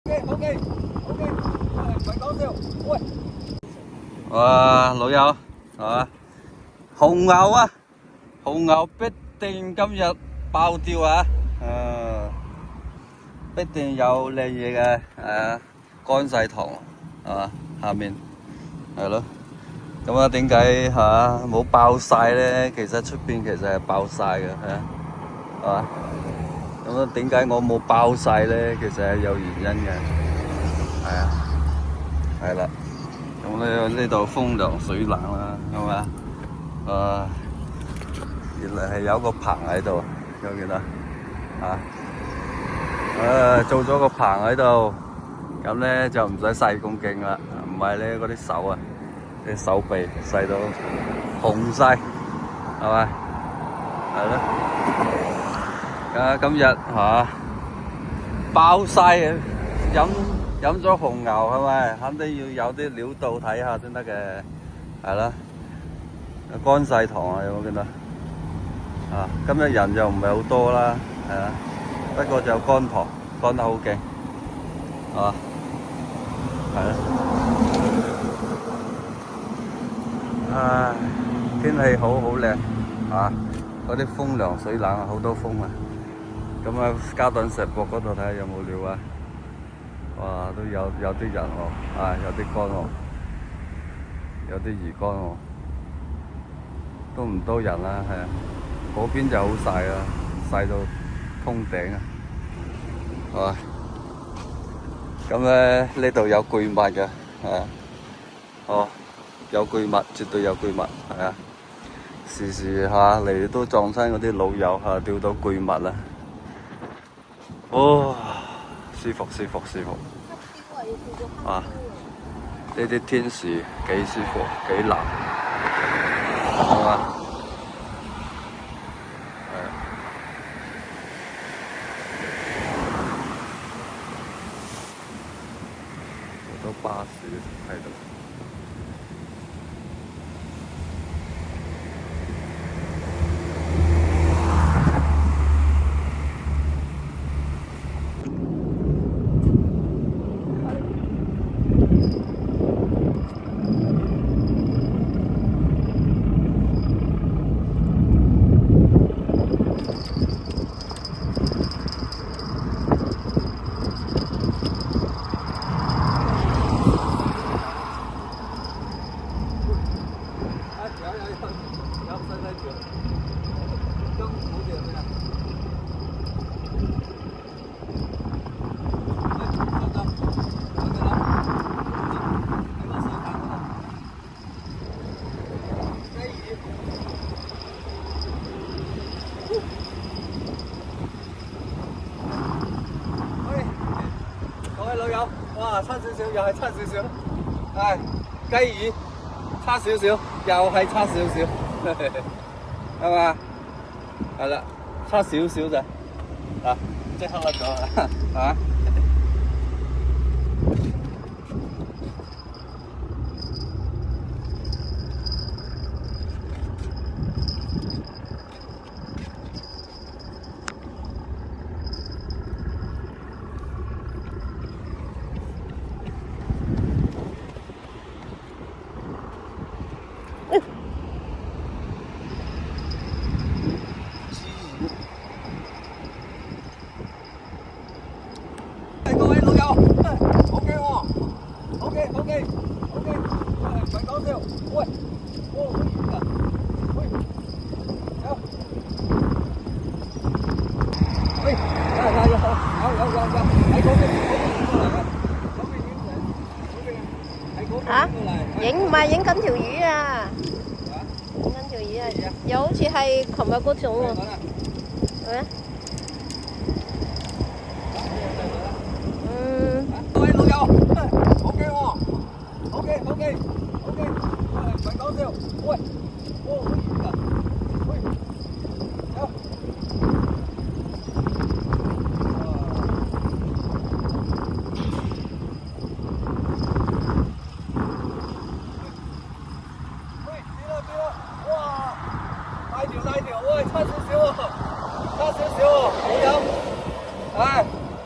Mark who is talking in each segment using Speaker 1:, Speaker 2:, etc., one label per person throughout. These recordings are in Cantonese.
Speaker 1: OK，唔係講笑。喂，
Speaker 2: 哇，老友係嘛？紅牛啊，紅牛必定今日爆掉啊！必定有靚嘢嘅，乾晒糖係嘛？下面係咯。咁啊，點解冇爆晒咧？其實出邊其實係爆晒嘅，係嘛？咁啊，點解我冇爆晒咧？其實係有原因嘅，係啊，係啦。咁咧呢度風涼水冷啦，係嘛？原來係有個棚喺度，有冇見到？做咗個棚喺度，咁咧就唔使曬咁勁啦，唔係咧嗰啲手啊，啲手臂曬到紅晒，係咪？係咯。今日爆晒嘅，飲咗紅牛係咪？肯定要有啲料到睇下先得嘅，係啦。乾晒糖啊，有冇見到？今日人就唔係好多啦，係啊。不過就乾糖，乾得好勁，係嘛？係啊。天氣好靚，嗰啲風涼水冷啊，好多風啊。咁啊，嘉頓石博嗰度睇下有冇料啊？哇，都有啲人喎，有啲乾喎，有啲魚乾喎，都唔多人啦，係啊。嗰邊就好曬啊，曬到通頂啊，係嘛？咁咧呢度有巨物嘅，有巨物，絕對有巨物，係啊！時時嚟都撞親嗰啲老友釣到巨物啦，舒服。呢啲天時幾舒服，幾冷，係嘛？好多巴士喺度。老友，哇，差少少，又係差少少，雞魚差少少，又係差少少，係嘛？係啦，差少少咋？即刻甩咗啊！各位老友，OK 喎，OK，唔係講笑。喂，好遠啊！喂，有，喂，有，喺嗰邊過嚟嘅，嗰邊喺嗰邊過嚟。
Speaker 3: 影唔係影緊條魚啊！影緊條魚啊！又好似係琴日嗰種喎。係咩？
Speaker 1: 各位老友，OK 喎，OK，唔係講笑。喂，好遠啊！喂，有。喂，跌啦！哇，大條，喂，差少少喎，好飲。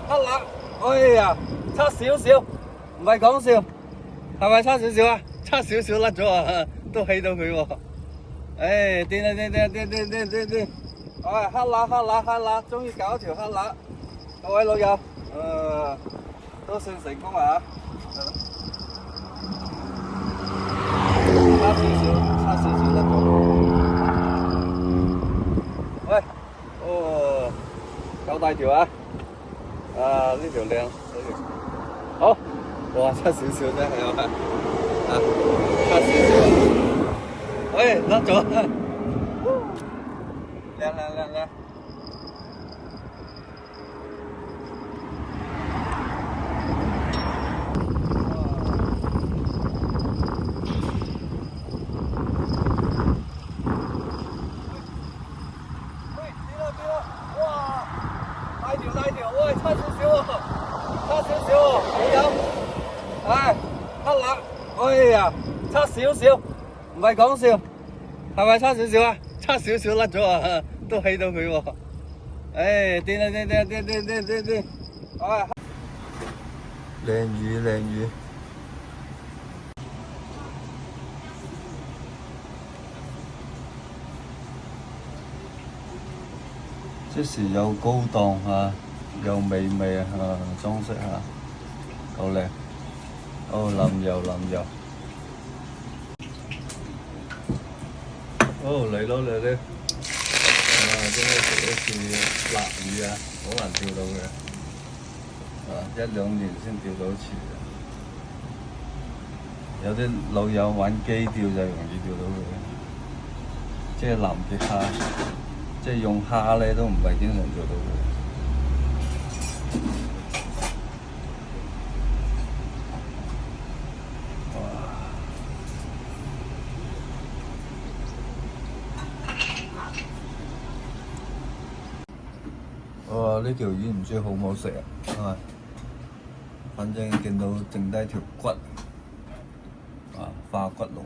Speaker 1: 黑辣，哎呀！
Speaker 2: 差少少，唔係講笑，係咪差少少啊？差少少甩咗啊，都起到佢喎。唉，掂啦掂掂掂掂掂掂掂，唉，黑乸黑乸黑乸，終於搞條黑乸，各位老友，都算成功啊！差少少，差少少甩咗。喂，哦，夠大條啊！啊，呢條靚，呢條好，哇，差少少啫，係咪？啊，差少少。喂，甩咗，靚靚靚靚。大條，喂，差少少喎，差少少喎，好飲，唉，黑乸，哎呀，差少少，唔係講笑，係咪差少少啊？差少少甩咗啊，都起到佢喎，唉，掂啦掂掂掂掂掂掂掂，唉，靚魚靚魚。即時有高檔嚇，又美味啊，裝飾下，好靚。哦，淋油淋油。哦，嚟咯嚟咯！今日食一次臘魚啊，好難釣到嘅。1、2年先釣到一次。有啲老友玩機釣就容易釣到佢，即係南極蝦。即係用蝦咧都唔係經常做到嘅。哇！呢條魚唔知好唔好食啊？反正見到剩低條骨，化骨龍。